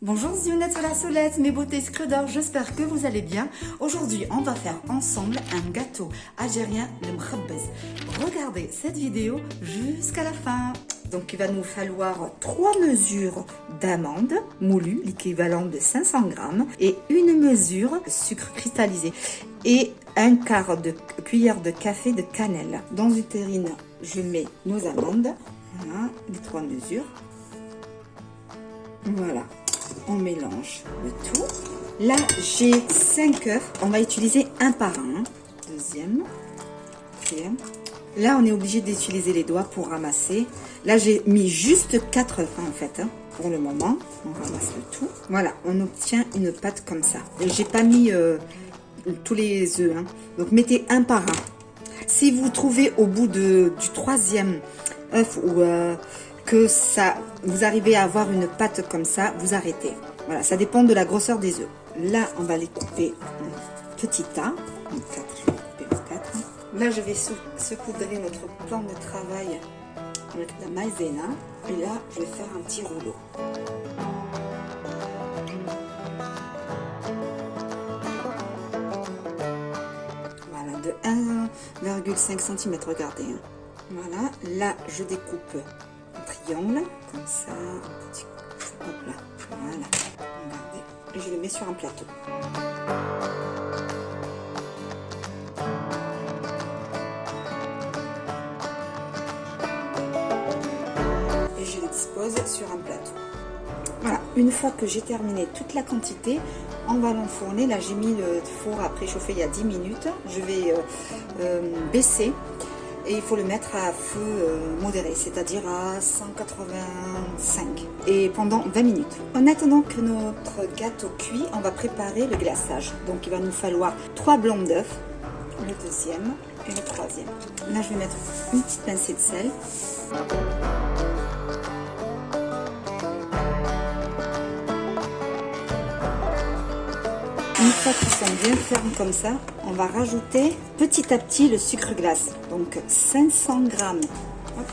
Bonjour Ziounette sur la solette, mes beautés scrudeurs, j'espère que vous allez bien. Aujourd'hui, on va faire ensemble un gâteau algérien, le mkhabbez. Regardez cette vidéo jusqu'à la fin. Donc, il va nous falloir 3 mesures d'amandes moulues, l'équivalent de 500 grammes, et une mesure de sucre cristallisé et un quart de cuillère de café de cannelle. Dans une terrine, je mets nos amandes, voilà, les 3 mesures. Voilà. On mélange le tout. Là, j'ai 5 œufs. On va utiliser un par un. Deuxième. Troisième. Là, on est obligé d'utiliser les doigts pour ramasser. Là, j'ai mis juste 4 œufs en fait. Pour le moment, on ramasse le tout. Voilà, on obtient une pâte comme ça. J'ai pas mis tous les œufs. Donc, mettez un par un. Si vous trouvez au bout du 3e œuf ou que ça, vous arrivez à avoir une pâte comme ça, vous arrêtez. Voilà, ça dépend de la grosseur des œufs. Là, on va les couper en petits tas. Donc 4, je vais couper en 4. Là, je vais saupoudrer notre plan de travail avec la maïzena. Et là, je vais faire un petit rouleau. Voilà, de 1,5 cm, regardez. Voilà, là, je découpe triangle comme ça, hop là, voilà, regardez, et je le mets sur un plateau. Et je le dispose sur un plateau. Voilà, une fois que j'ai terminé toute la quantité, on va l'enfourner. Là, j'ai mis le four à préchauffer il y a 10 minutes. Je vais baisser. Et il faut le mettre à feu modéré, c'est-à-dire à 185. Et pendant 20 minutes. En attendant que notre gâteau cuit, on va préparer le glaçage. Donc il va nous falloir 3 blancs d'œufs, le deuxième et le troisième. Là, je vais mettre une petite pincée de sel. Une fois qu'ils sont bien fermes comme ça, on va rajouter petit à petit le sucre glace. Donc 500 grammes. Hop,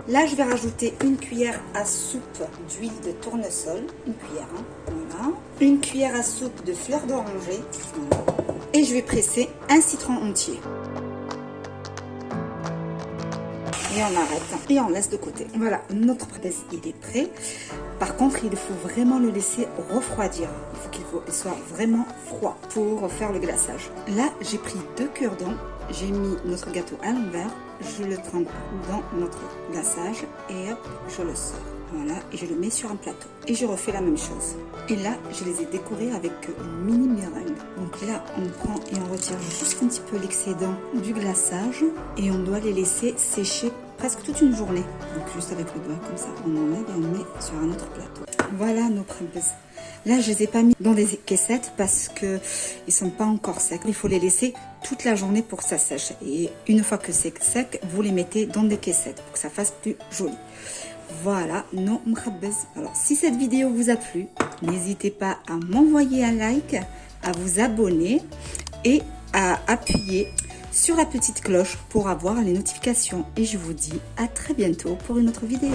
là, je vais rajouter une cuillère à soupe d'huile de tournesol. Une cuillère, voilà. Une cuillère à soupe de fleur d'oranger. Voilà. Et je vais presser un citron entier. Et on arrête et on laisse de côté. Voilà, notre presse il est prêt. Par contre, il faut vraiment le laisser refroidir. Il faut qu'il soit vraiment froid pour faire le glaçage. Là, j'ai pris 2 cure-dents. J'ai mis notre gâteau à l'envers. Je le trempe dans notre glaçage et hop, je le sors. Voilà, et je le mets sur un plateau. Et je refais la même chose. Et là, je les ai décorés avec une mini meringue. Donc là, on prend et on retire juste un petit peu l'excédent du glaçage. Et on doit les laisser sécher presque toute une journée. Donc juste avec le doigt, comme ça, on enlève et on met sur un autre plateau. Voilà nos mkhabbez. Là, je les ai pas mis dans des caissettes parce que ils sont pas encore secs. Il faut les laisser toute la journée pour que ça sèche. Et une fois que c'est sec, vous les mettez dans des caissettes pour que ça fasse plus joli. Voilà nos mkhabbez. Alors, si cette vidéo vous a plu, n'hésitez pas à m'envoyer un like, à vous abonner et à appuyer sur la petite cloche pour avoir les notifications. Et je vous dis à très bientôt pour une autre vidéo.